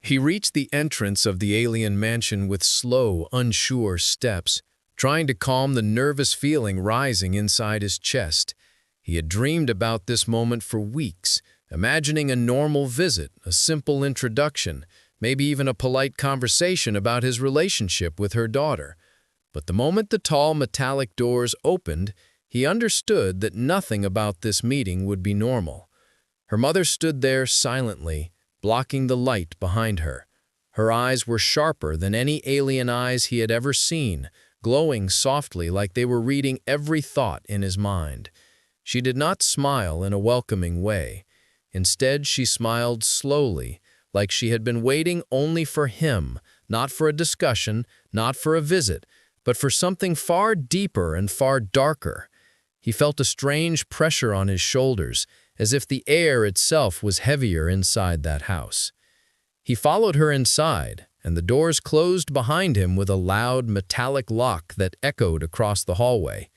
He reached the entrance of the alien mansion with slow, unsure steps, trying to calm the nervous feeling rising inside his chest. He had dreamed about this moment for weeks, imagining a normal visit, a simple introduction, maybe even a polite conversation about his relationship with her daughter. But the moment the tall metallic doors opened, he understood that nothing about this meeting would be normal. Her mother stood there silently, blocking the light behind her. Her eyes were sharper than any alien eyes he had ever seen, glowing softly like they were reading every thought in his mind. She did not smile in a welcoming way. Instead, she smiled slowly, like she had been waiting only for him, not for a discussion, not for a visit, but for something far deeper and far darker. He felt a strange pressure on his shoulders, as if the air itself was heavier inside that house. He followed her inside, and the doors closed behind him with a loud metallic lock that echoed across the hallway.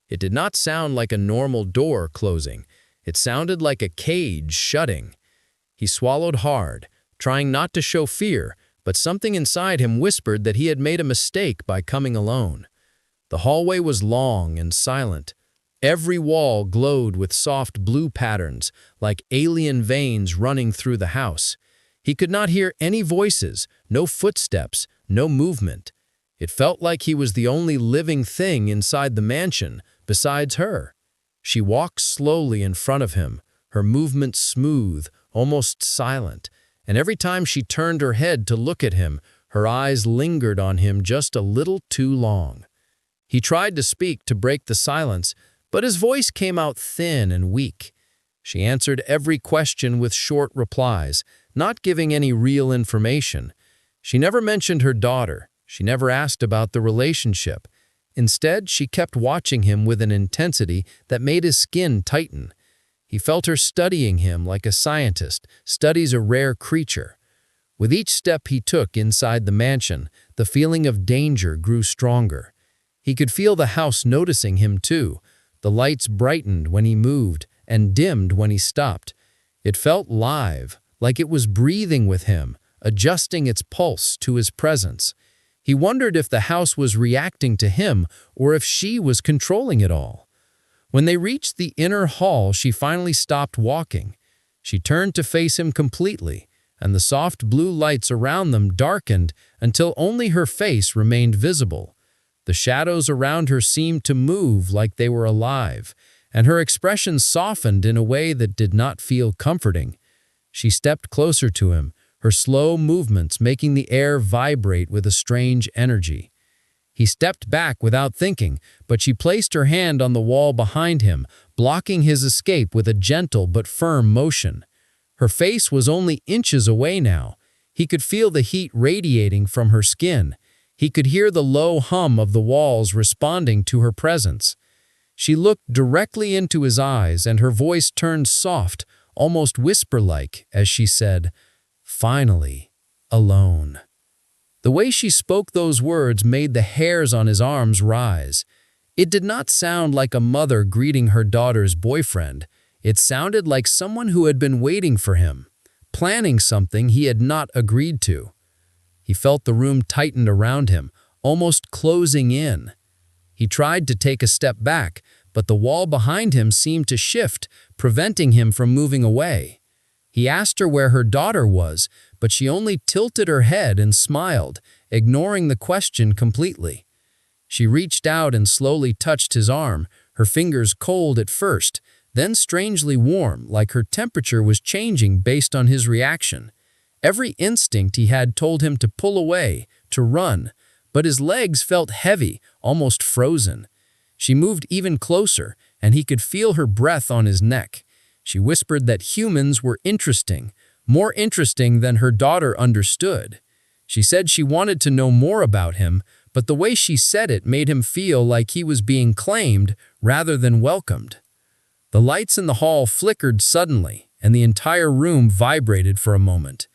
It did not sound like a normal door closing. It sounded like a cage shutting. He swallowed hard, trying not to show fear, but something inside him whispered that he had made a mistake by coming alone. The hallway was long and silent. Every wall glowed with soft blue patterns, like alien veins running through the house. He could not hear any voices, no footsteps, no movement. It felt like he was the only living thing inside the mansion, besides her. She walked slowly in front of him, her movements smooth, almost silent, and every time she turned her head to look at him, her eyes lingered on him just a little too long. He tried to speak to break the silence, but his voice came out thin and weak. She answered every question with short replies, not giving any real information. She never mentioned her daughter. She never asked about the relationship. Instead, she kept watching him with an intensity that made his skin tighten. He felt her studying him like a scientist studies a rare creature. With each step he took inside the mansion, the feeling of danger grew stronger. He could feel the house noticing him too. The lights brightened when he moved and dimmed when he stopped. It felt live, like it was breathing with him, adjusting its pulse to his presence. He wondered if the house was reacting to him or if she was controlling it all. When they reached the inner hall, she finally stopped walking. She turned to face him completely, and the soft blue lights around them darkened until only her face remained visible. The shadows around her seemed to move like they were alive, and her expression softened in a way that did not feel comforting. She stepped closer to him, her slow movements making the air vibrate with a strange energy. He stepped back without thinking, but she placed her hand on the wall behind him, blocking his escape with a gentle but firm motion. Her face was only inches away now. He could feel the heat radiating from her skin. He could hear the low hum of the walls responding to her presence. She looked directly into his eyes, and her voice turned soft, almost whisper-like, as she said, "Finally, alone." The way she spoke those words made the hairs on his arms rise. It did not sound like a mother greeting her daughter's boyfriend. It sounded like someone who had been waiting for him, planning something he had not agreed to. He felt the room tighten around him, almost closing in. He tried to take a step back, but the wall behind him seemed to shift, preventing him from moving away. He asked her where her daughter was, but she only tilted her head and smiled, ignoring the question completely. She reached out and slowly touched his arm, her fingers cold at first, then strangely warm, like her temperature was changing based on his reaction. Every instinct he had told him to pull away, to run, but his legs felt heavy, almost frozen. She moved even closer, and he could feel her breath on his neck. She whispered that humans were interesting, more interesting than her daughter understood. She said she wanted to know more about him, but the way she said it made him feel like he was being claimed rather than welcomed. The lights in the hall flickered suddenly, and the entire room vibrated for a moment.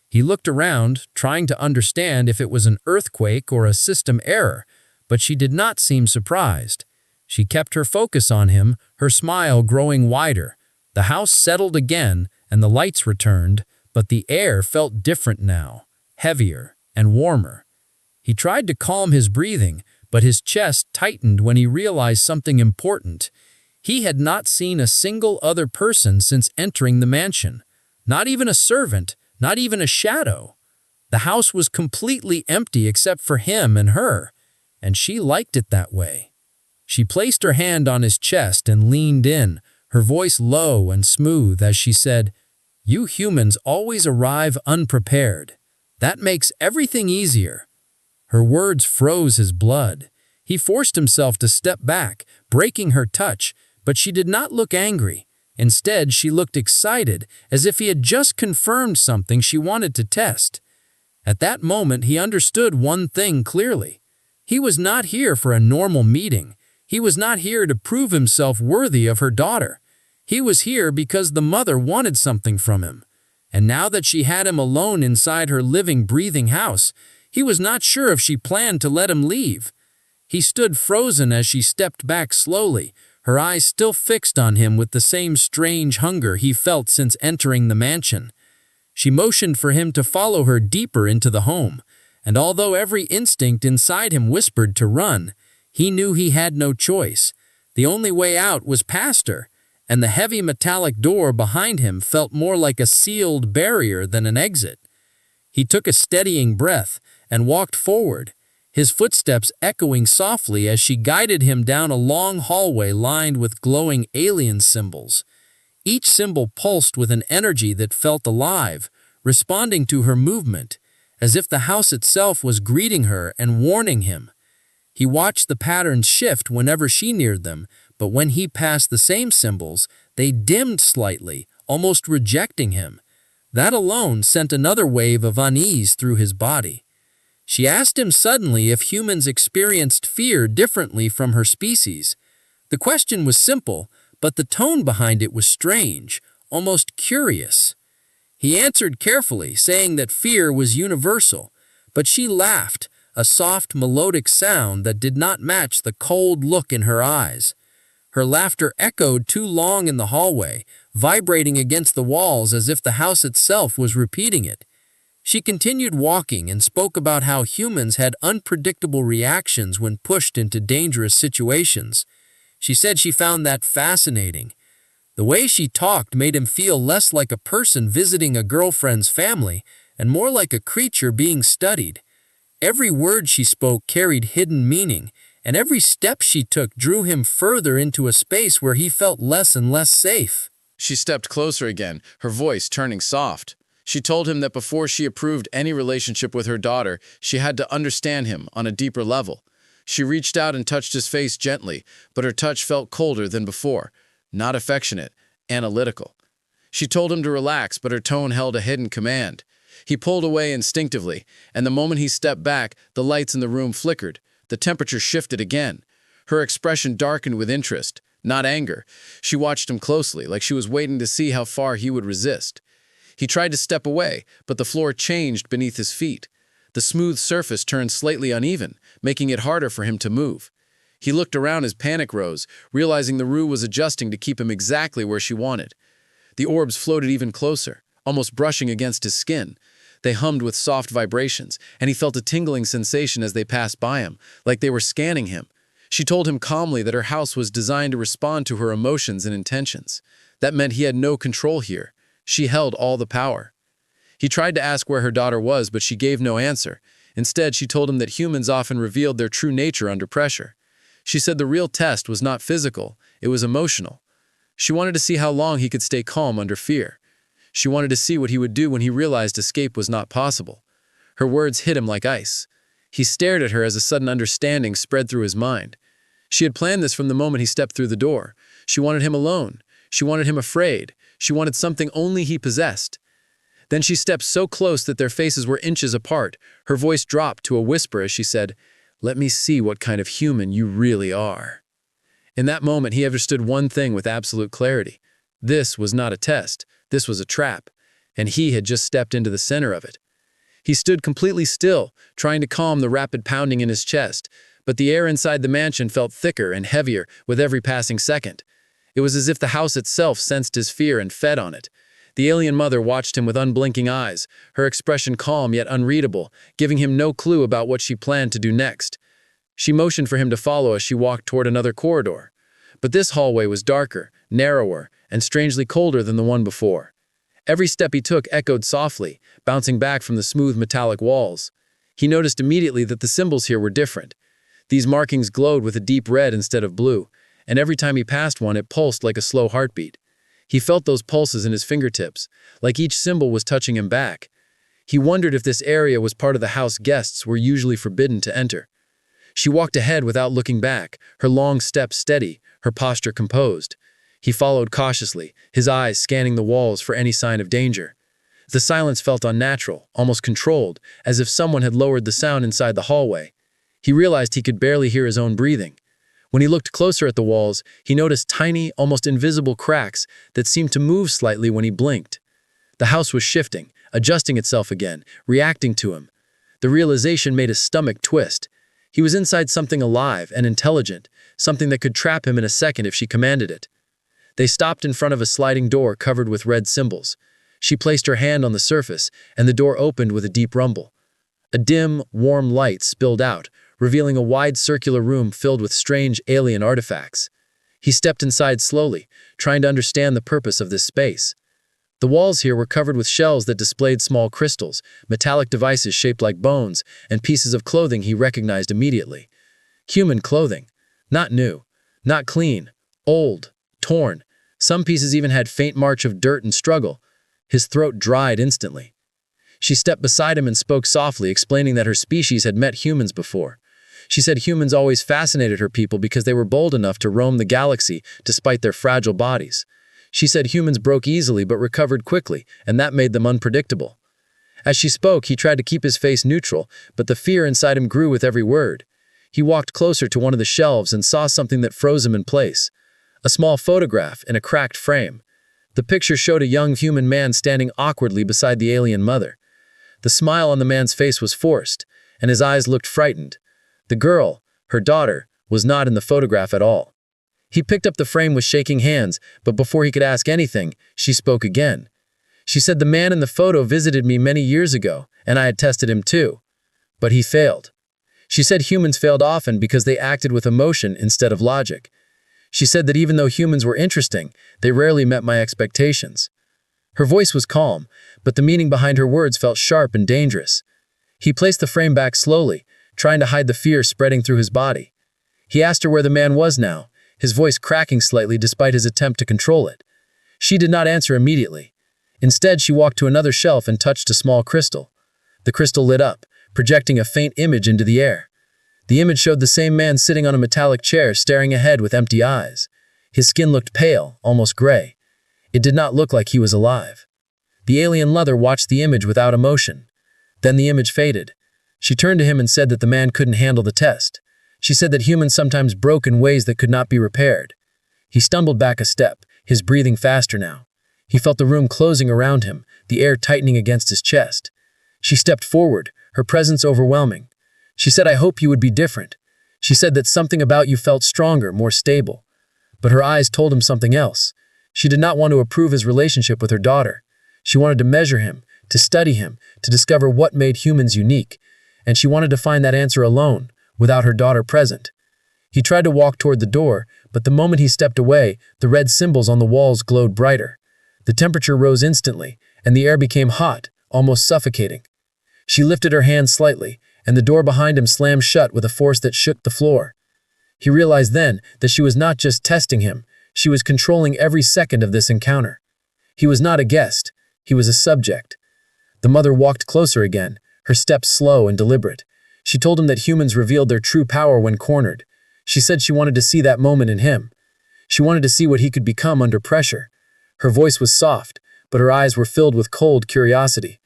He looked around, trying to understand if it was an earthquake or a system error, but she did not seem surprised. She kept her focus on him, her smile growing wider. The house settled again, and the lights returned, but the air felt different now, heavier and warmer. He tried to calm his breathing, but his chest tightened when he realized something important. He had not seen a single other person since entering the mansion. Not even a servant, not even a shadow. The house was completely empty except for him and her, and she liked it that way. She placed her hand on his chest and leaned in, her voice low and smooth as she said, "You humans always arrive unprepared. That makes everything easier." Her words froze his blood. He forced himself to step back, breaking her touch, but she did not look angry. Instead, she looked excited, as if he had just confirmed something she wanted to test. At that moment, he understood one thing clearly. He was not here for a normal meeting. He was not here to prove himself worthy of her daughter. He was here because the mother wanted something from him. And now that she had him alone inside her living, breathing house, he was not sure if she planned to let him leave. He stood frozen as she stepped back slowly, her eyes still fixed on him with the same strange hunger he felt since entering the mansion. She motioned for him to follow her deeper into the home, and although every instinct inside him whispered to run, he knew he had no choice. The only way out was past her, and the heavy metallic door behind him felt more like a sealed barrier than an exit. He took a steadying breath and walked forward, his footsteps echoing softly as she guided him down a long hallway lined with glowing alien symbols. Each symbol pulsed with an energy that felt alive, responding to her movement, as if the house itself was greeting her and warning him. He watched the patterns shift whenever she neared them, but when he passed the same symbols, they dimmed slightly, almost rejecting him. That alone sent another wave of unease through his body. She asked him suddenly if humans experienced fear differently from her species. The question was simple, but the tone behind it was strange, almost curious. He answered carefully, saying that fear was universal, but she laughed, a soft, melodic sound that did not match the cold look in her eyes. Her laughter echoed too long in the hallway, vibrating against the walls as if the house itself was repeating it. She continued walking and spoke about how humans had unpredictable reactions when pushed into dangerous situations. She said she found that fascinating. The way she talked made him feel less like a person visiting a girlfriend's family and more like a creature being studied. Every word she spoke carried hidden meaning, and every step she took drew him further into a space where he felt less and less safe. She stepped closer again, her voice turning soft. She told him that before she approved any relationship with her daughter, she had to understand him on a deeper level. She reached out and touched his face gently, but her touch felt colder than before, not affectionate, analytical. She told him to relax, but her tone held a hidden command. He pulled away instinctively, and the moment he stepped back, the lights in the room flickered. The temperature shifted again. Her expression darkened with interest, not anger. She watched him closely, like she was waiting to see how far he would resist. He tried to step away, but the floor changed beneath his feet. The smooth surface turned slightly uneven, making it harder for him to move. He looked around as panic rose, realizing the room was adjusting to keep him exactly where she wanted. The orbs floated even closer, almost brushing against his skin. They hummed with soft vibrations, and he felt a tingling sensation as they passed by him, like they were scanning him. She told him calmly that her house was designed to respond to her emotions and intentions. That meant he had no control here. She held all the power. He tried to ask where her daughter was, but she gave no answer. Instead, she told him that humans often revealed their true nature under pressure. She said the real test was not physical, it was emotional. She wanted to see how long he could stay calm under fear. She wanted to see what he would do when he realized escape was not possible. Her words hit him like ice. He stared at her as a sudden understanding spread through his mind. She had planned this from the moment he stepped through the door. She wanted him alone. She wanted him afraid. She wanted something only he possessed. Then she stepped so close that their faces were inches apart. Her voice dropped to a whisper as she said, "Let me see what kind of human you really are." In that moment, he understood one thing with absolute clarity. This was not a test. This was a trap, and he had just stepped into the center of it. He stood completely still, trying to calm the rapid pounding in his chest, but the air inside the mansion felt thicker and heavier with every passing second. It was as if the house itself sensed his fear and fed on it. The alien mother watched him with unblinking eyes, her expression calm yet unreadable, giving him no clue about what she planned to do next. She motioned for him to follow as she walked toward another corridor. But this hallway was darker, narrower, and strangely colder than the one before. Every step he took echoed softly, bouncing back from the smooth metallic walls. He noticed immediately that the symbols here were different. These markings glowed with a deep red instead of blue, and every time he passed one, it pulsed like a slow heartbeat. He felt those pulses in his fingertips, like each symbol was touching him back. He wondered if this area was part of the house guests were usually forbidden to enter. She walked ahead without looking back, her long steps steady, her posture composed. He followed cautiously, his eyes scanning the walls for any sign of danger. The silence felt unnatural, almost controlled, as if someone had lowered the sound inside the hallway. He realized he could barely hear his own breathing. When he looked closer at the walls, he noticed tiny, almost invisible cracks that seemed to move slightly when he blinked. The house was shifting, adjusting itself again, reacting to him. The realization made his stomach twist. He was inside something alive and intelligent, something that could trap him in a second if she commanded it. They stopped in front of a sliding door covered with red symbols. She placed her hand on the surface, and the door opened with a deep rumble. A dim, warm light spilled out, revealing a wide circular room filled with strange alien artifacts. He stepped inside slowly, trying to understand the purpose of this space. The walls here were covered with shells that displayed small crystals, metallic devices shaped like bones, and pieces of clothing he recognized immediately. Human clothing. Not new, not clean, old, torn. Some pieces even had faint march of dirt and struggle. His throat dried instantly. She stepped beside him and spoke softly, explaining that her species had met humans before. She said humans always fascinated her people because they were bold enough to roam the galaxy despite their fragile bodies. She said humans broke easily but recovered quickly, and that made them unpredictable. As she spoke, he tried to keep his face neutral, but the fear inside him grew with every word. He walked closer to one of the shelves and saw something that froze him in place. A small photograph in a cracked frame. The picture showed a young human man standing awkwardly beside the alien mother. The smile on the man's face was forced, and his eyes looked frightened. The girl, her daughter, was not in the photograph at all. He picked up the frame with shaking hands, but before he could ask anything, she spoke again. She said the man in the photo visited me many years ago, and I had tested him too. But he failed. She said humans failed often because they acted with emotion instead of logic. She said that even though humans were interesting, they rarely met my expectations. Her voice was calm, but the meaning behind her words felt sharp and dangerous. He placed the frame back slowly, trying to hide the fear spreading through his body. He asked her where the man was now, his voice cracking slightly despite his attempt to control it. She did not answer immediately. Instead, she walked to another shelf and touched a small crystal. The crystal lit up, projecting a faint image into the air. The image showed the same man sitting on a metallic chair, staring ahead with empty eyes. His skin looked pale, almost gray. It did not look like he was alive. The alien mother watched the image without emotion. Then the image faded. She turned to him and said that the man couldn't handle the test. She said that humans sometimes broke in ways that could not be repaired. He stumbled back a step, his breathing faster now. He felt the room closing around him, the air tightening against his chest. She stepped forward, her presence overwhelming. She said, "I hope you would be different." She said that something about you felt stronger, more stable. But her eyes told him something else. She did not want to approve his relationship with her daughter. She wanted to measure him, to study him, to discover what made humans unique. And she wanted to find that answer alone, without her daughter present. He tried to walk toward the door, but the moment he stepped away, the red symbols on the walls glowed brighter. The temperature rose instantly, and the air became hot, almost suffocating. She lifted her hand slightly, and the door behind him slammed shut with a force that shook the floor. He realized then that she was not just testing him, she was controlling every second of this encounter. He was not a guest, he was a subject. The mother walked closer again, her steps slow and deliberate. She told him that humans revealed their true power when cornered. She said she wanted to see that moment in him. She wanted to see what he could become under pressure. Her voice was soft, but her eyes were filled with cold curiosity.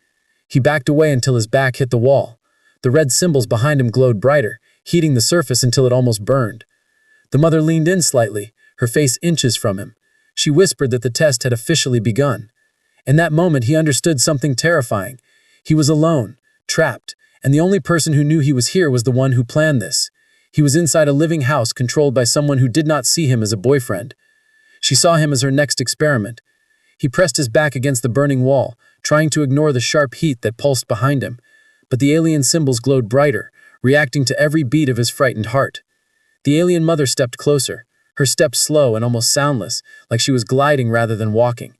He backed away until his back hit the wall. The red symbols behind him glowed brighter, heating the surface until it almost burned. The mother leaned in slightly, her face inches from him. She whispered that the test had officially begun. In that moment, he understood something terrifying. He was alone, trapped, and the only person who knew he was here was the one who planned this. He was inside a living house controlled by someone who did not see him as a boyfriend. She saw him as her next experiment. He pressed his back against the burning wall, trying to ignore the sharp heat that pulsed behind him. But the alien symbols glowed brighter, reacting to every beat of his frightened heart. The alien mother stepped closer, her steps slow and almost soundless, like she was gliding rather than walking.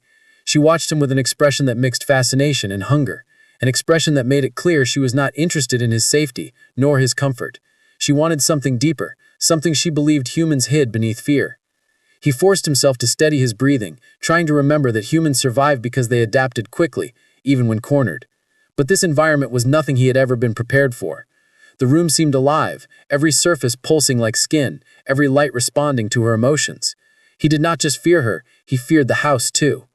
She watched him with an expression that mixed fascination and hunger, an expression that made it clear she was not interested in his safety, nor his comfort. She wanted something deeper, something she believed humans hid beneath fear. He forced himself to steady his breathing, trying to remember that humans survived because they adapted quickly, even when cornered. But this environment was nothing he had ever been prepared for. The room seemed alive, every surface pulsing like skin, every light responding to her emotions. He did not just fear her, he feared the house too.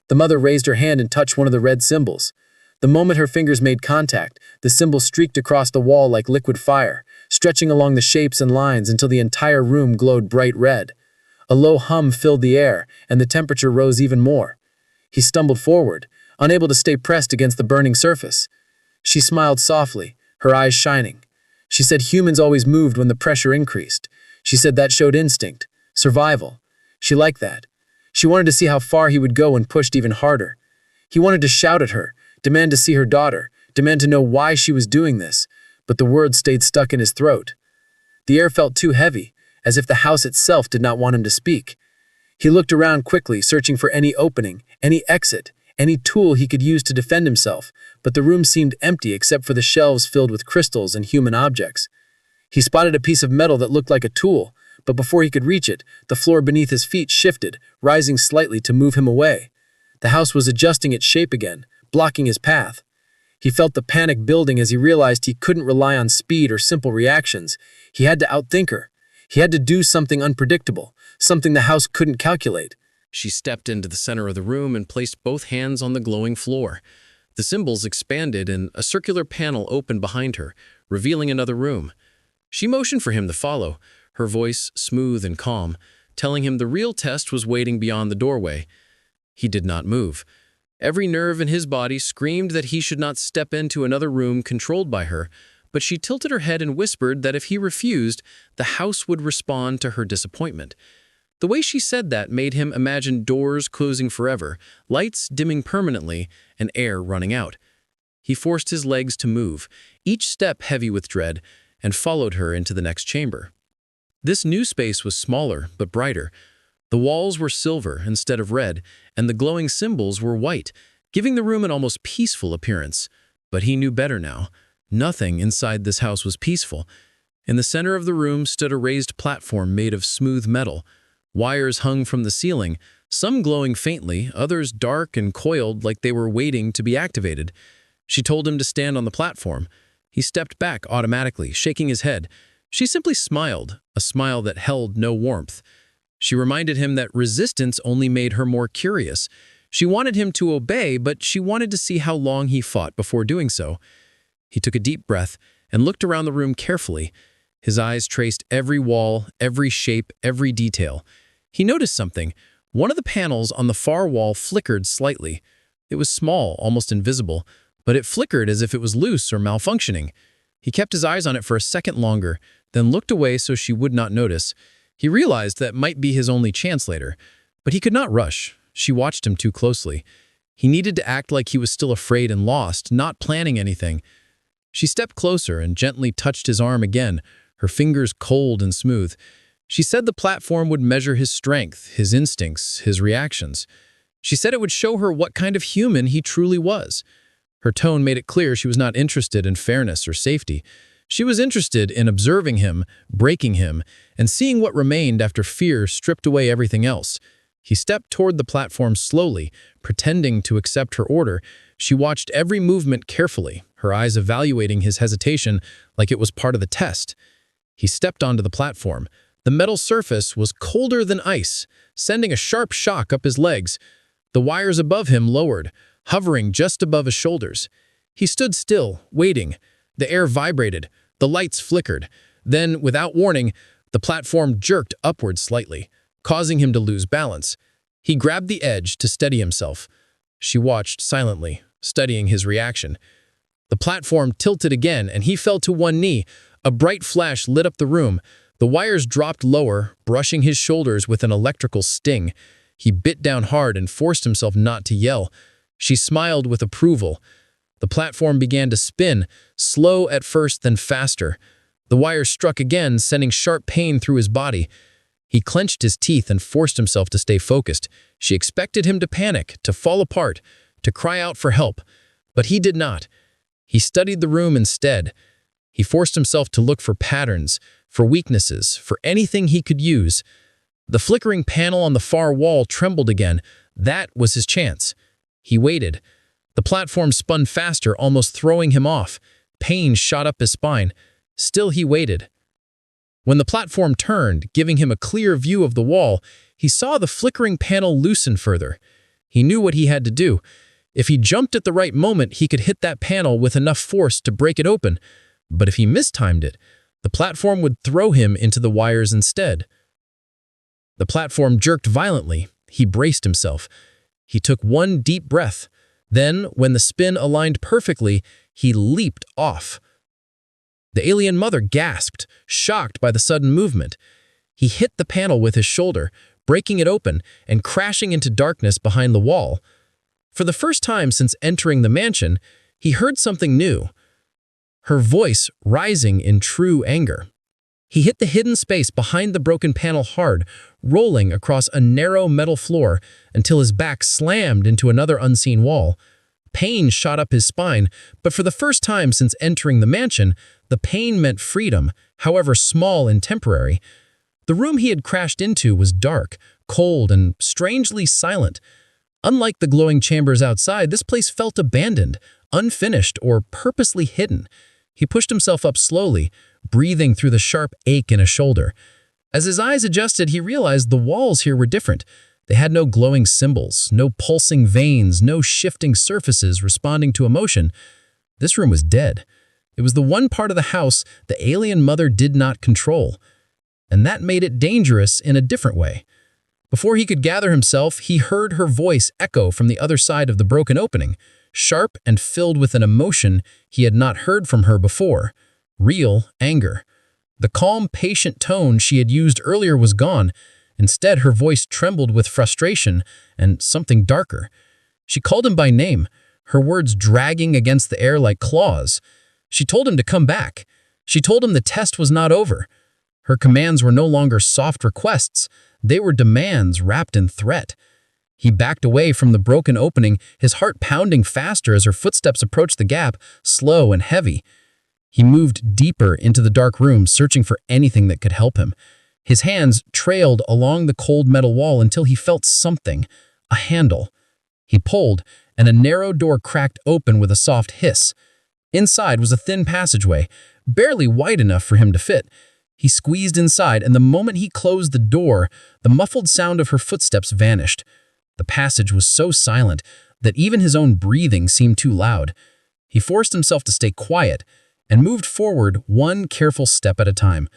The mother raised her hand and touched one of the red symbols. The moment her fingers made contact, the symbol streaked across the wall like liquid fire, stretching along the shapes and lines until the entire room glowed bright red. A low hum filled the air, and the temperature rose even more. He stumbled forward, unable to stay pressed against the burning surface. She smiled softly, her eyes shining. She said humans always moved when the pressure increased. She said that showed instinct, survival. She liked that. She wanted to see how far he would go and pushed even harder. He wanted to shout at her, demand to see her daughter, demand to know why she was doing this, but the words stayed stuck in his throat. The air felt too heavy, as if the house itself did not want him to speak. He looked around quickly, searching for any opening, any exit, any tool he could use to defend himself, but the room seemed empty except for the shelves filled with crystals and human objects. He spotted a piece of metal that looked like a tool, but before he could reach it, the floor beneath his feet shifted, rising slightly to move him away. The house was adjusting its shape again, blocking his path. He felt the panic building as he realized he couldn't rely on speed or simple reactions. He had to outthink her. He had to do something unpredictable, something the house couldn't calculate. She stepped into the center of the room and placed both hands on the glowing floor. The symbols expanded and a circular panel opened behind her, revealing another room. She motioned for him to follow, her voice smooth and calm, telling him the real test was waiting beyond the doorway. He did not move. Every nerve in his body screamed that he should not step into another room controlled by her, but she tilted her head and whispered that if he refused, the house would respond to her disappointment. The way she said that made him imagine doors closing forever, lights dimming permanently, and air running out. He forced his legs to move, each step heavy with dread, and followed her into the next chamber. This new space was smaller but brighter. The walls were silver instead of red, and the glowing symbols were white, giving the room an almost peaceful appearance. But he knew better now. Nothing inside this house was peaceful. In the center of the room stood a raised platform made of smooth metal. Wires hung from the ceiling, some glowing faintly, others dark and coiled like they were waiting to be activated. She told him to stand on the platform. He stepped back automatically, shaking his head. She simply smiled, a smile that held no warmth. She reminded him that resistance only made her more curious. She wanted him to obey, but she wanted to see how long he fought before doing so. He took a deep breath and looked around the room carefully. His eyes traced every wall, every shape, every detail. He noticed something. One of the panels on the far wall flickered slightly. It was small, almost invisible, but it flickered as if it was loose or malfunctioning. He kept his eyes on it for a second longer, then looked away so she would not notice. He realized that might be his only chance later, but he could not rush. She watched him too closely. He needed to act like he was still afraid and lost, not planning anything. She stepped closer and gently touched his arm again, her fingers cold and smooth. She said the platform would measure his strength, his instincts, his reactions. She said it would show her what kind of human he truly was. Her tone made it clear she was not interested in fairness or safety. She was interested in observing him, breaking him, and seeing what remained after fear stripped away everything else. He stepped toward the platform slowly, pretending to accept her order. She watched every movement carefully, her eyes evaluating his hesitation like it was part of the test. He stepped onto the platform. The metal surface was colder than ice, sending a sharp shock up his legs. The wires above him lowered, hovering just above his shoulders. He stood still, waiting. The air vibrated, the lights flickered. Then, without warning, the platform jerked upward slightly, causing him to lose balance. He grabbed the edge to steady himself. She watched silently, studying his reaction. The platform tilted again, and he fell to one knee. A bright flash lit up the room. The wires dropped lower, brushing his shoulders with an electrical sting. He bit down hard and forced himself not to yell. She smiled with approval. The platform began to spin, slow at first, then faster. The wire struck again, sending sharp pain through his body. He clenched his teeth and forced himself to stay focused. She expected him to panic, to fall apart, to cry out for help. But he did not. He studied the room instead. He forced himself to look for patterns, for weaknesses, for anything he could use. The flickering panel on the far wall trembled again. That was his chance. He waited. The platform spun faster, almost throwing him off. Pain shot up his spine. Still he waited. When the platform turned, giving him a clear view of the wall, he saw the flickering panel loosen further. He knew what he had to do. If he jumped at the right moment, he could hit that panel with enough force to break it open. But if he mistimed it, the platform would throw him into the wires instead. The platform jerked violently. He braced himself. He took one deep breath. Then, when the spin aligned perfectly, he leaped off. The alien mother gasped, shocked by the sudden movement. He hit the panel with his shoulder, breaking it open and crashing into darkness behind the wall. For the first time since entering the mansion, he heard something new. Her voice rising in true anger. He hit the hidden space behind the broken panel hard, rolling across a narrow metal floor until his back slammed into another unseen wall. Pain shot up his spine, but for the first time since entering the mansion, the pain meant freedom, however small and temporary. The room he had crashed into was dark, cold, and strangely silent. Unlike the glowing chambers outside, this place felt abandoned, unfinished, or purposely hidden. He pushed himself up slowly, breathing through the sharp ache in his shoulder. As his eyes adjusted, he realized the walls here were different. They had no glowing symbols, no pulsing veins, no shifting surfaces responding to emotion. This room was dead. It was the one part of the house the alien mother did not control. And that made it dangerous in a different way. Before he could gather himself, he heard her voice echo from the other side of the broken opening, sharp and filled with an emotion he had not heard from her before. Real anger. The calm, patient tone she had used earlier was gone. Instead, her voice trembled with frustration and something darker. She called him by name, her words dragging against the air like claws. She told him to come back. She told him the test was not over. Her commands were no longer soft requests. They were demands wrapped in threat. He backed away from the broken opening, his heart pounding faster as her footsteps approached the gap, slow and heavy. He moved deeper into the dark room, searching for anything that could help him. His hands trailed along the cold metal wall until he felt something, a handle. He pulled, and a narrow door cracked open with a soft hiss. Inside was a thin passageway, barely wide enough for him to fit. He squeezed inside, and the moment he closed the door, the muffled sound of her footsteps vanished. The passage was so silent that even his own breathing seemed too loud. He forced himself to stay quiet and moved forward one careful step at a time.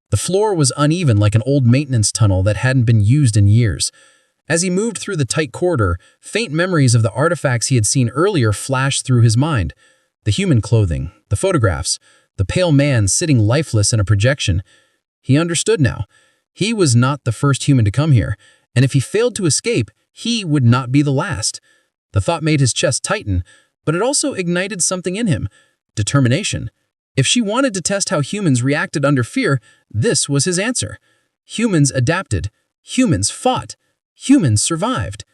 The floor was uneven like an old maintenance tunnel that hadn't been used in years. As he moved through the tight corridor, faint memories of the artifacts he had seen earlier flashed through his mind. The human clothing, the photographs, the pale man sitting lifeless in a projection. He understood now. He was not the first human to come here, and if he failed to escape, he would not be the last. The thought made his chest tighten, but it also ignited something in him. Determination. If she wanted to test how humans reacted under fear, this was his answer. Humans adapted. Humans fought. Humans survived.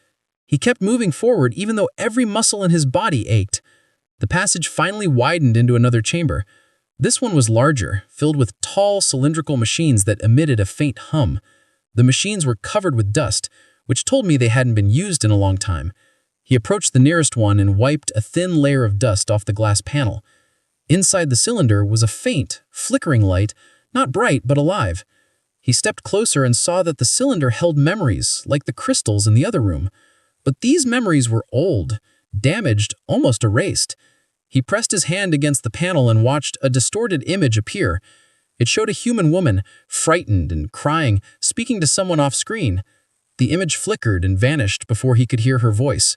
He kept moving forward even though every muscle in his body ached. The passage finally widened into another chamber. This one was larger, filled with tall, cylindrical machines that emitted a faint hum. The machines were covered with dust, which told me they hadn't been used in a long time. He approached the nearest one and wiped a thin layer of dust off the glass panel. Inside the cylinder was a faint, flickering light, not bright but alive. He stepped closer and saw that the cylinder held memories, like the crystals in the other room. But these memories were old, damaged, almost erased. He pressed his hand against the panel and watched a distorted image appear. It showed a human woman, frightened and crying, speaking to someone off-screen. The image flickered and vanished before he could hear her voice.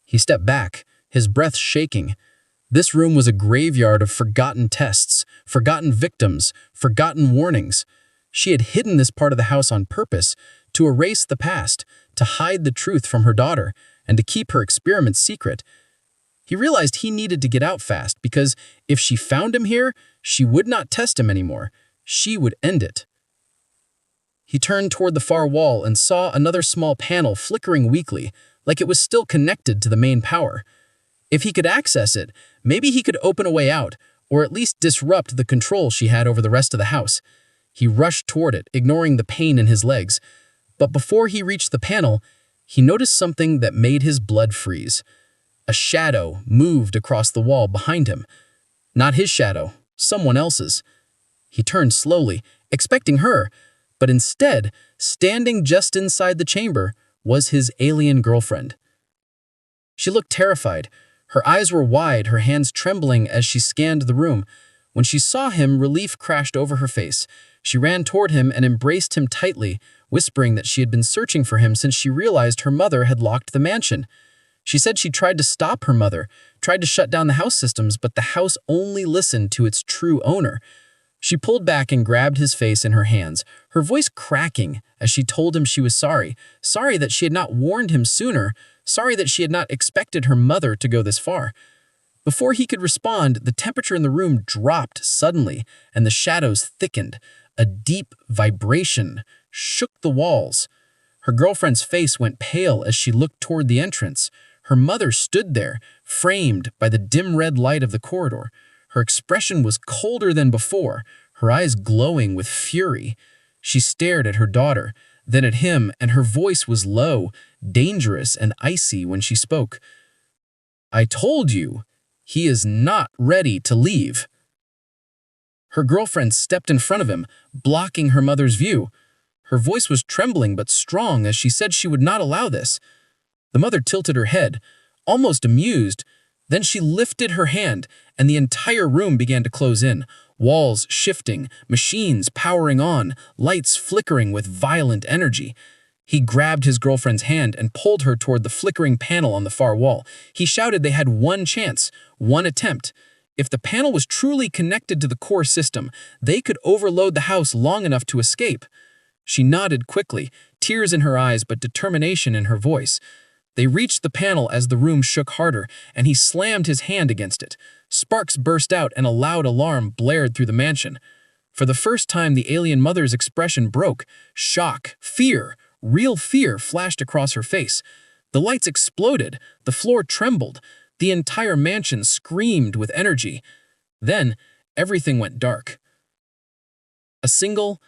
He stepped back, his breath shaking. This room was a graveyard of forgotten tests, forgotten victims, forgotten warnings. She had hidden this part of the house on purpose, to erase the past, to hide the truth from her daughter, and to keep her experiments secret. He realized he needed to get out fast because if she found him here, she would not test him anymore. She would end it. He turned toward the far wall and saw another small panel flickering weakly, like it was still connected to the main power. If he could access it, maybe he could open a way out, or at least disrupt the control she had over the rest of the house. He rushed toward it, ignoring the pain in his legs. But before he reached the panel, he noticed something that made his blood freeze. A shadow moved across the wall behind him. Not his shadow, someone else's. He turned slowly, expecting her, but instead, standing just inside the chamber, was his alien girlfriend. She looked terrified. Her eyes were wide, her hands trembling as she scanned the room. When she saw him, relief crashed over her face. She ran toward him and embraced him tightly, whispering that she had been searching for him since she realized her mother had locked the mansion. She said she tried to stop her mother, tried to shut down the house systems, but the house only listened to its true owner. She pulled back and grabbed his face in her hands, her voice cracking as she told him she was sorry that she had not warned him sooner, sorry that she had not expected her mother to go this far. Before he could respond, the temperature in the room dropped suddenly, and the shadows thickened. A deep vibration shook the walls. Her girlfriend's face went pale as she looked toward the entrance. Her mother stood there, framed by the dim red light of the corridor. Her expression was colder than before, her eyes glowing with fury. She stared at her daughter, then at him, and her voice was low, dangerous, and icy when she spoke. "I told you, he is not ready to leave." Her girlfriend stepped in front of him, blocking her mother's view. Her voice was trembling but strong as she said she would not allow this. The mother tilted her head, almost amused. Then she lifted her hand, and the entire room began to close in, walls shifting, machines powering on, lights flickering with violent energy. He grabbed his girlfriend's hand and pulled her toward the flickering panel on the far wall. He shouted they had one chance, one attempt. If the panel was truly connected to the core system, they could overload the house long enough to escape. She nodded quickly, tears in her eyes but determination in her voice. They reached the panel as the room shook harder, and he slammed his hand against it. Sparks burst out and a loud alarm blared through the mansion. For the first time, the alien mother's expression broke. Shock, fear, real fear flashed across her face. The lights exploded, the floor trembled, the entire mansion screamed with energy. Then, everything went dark. A single,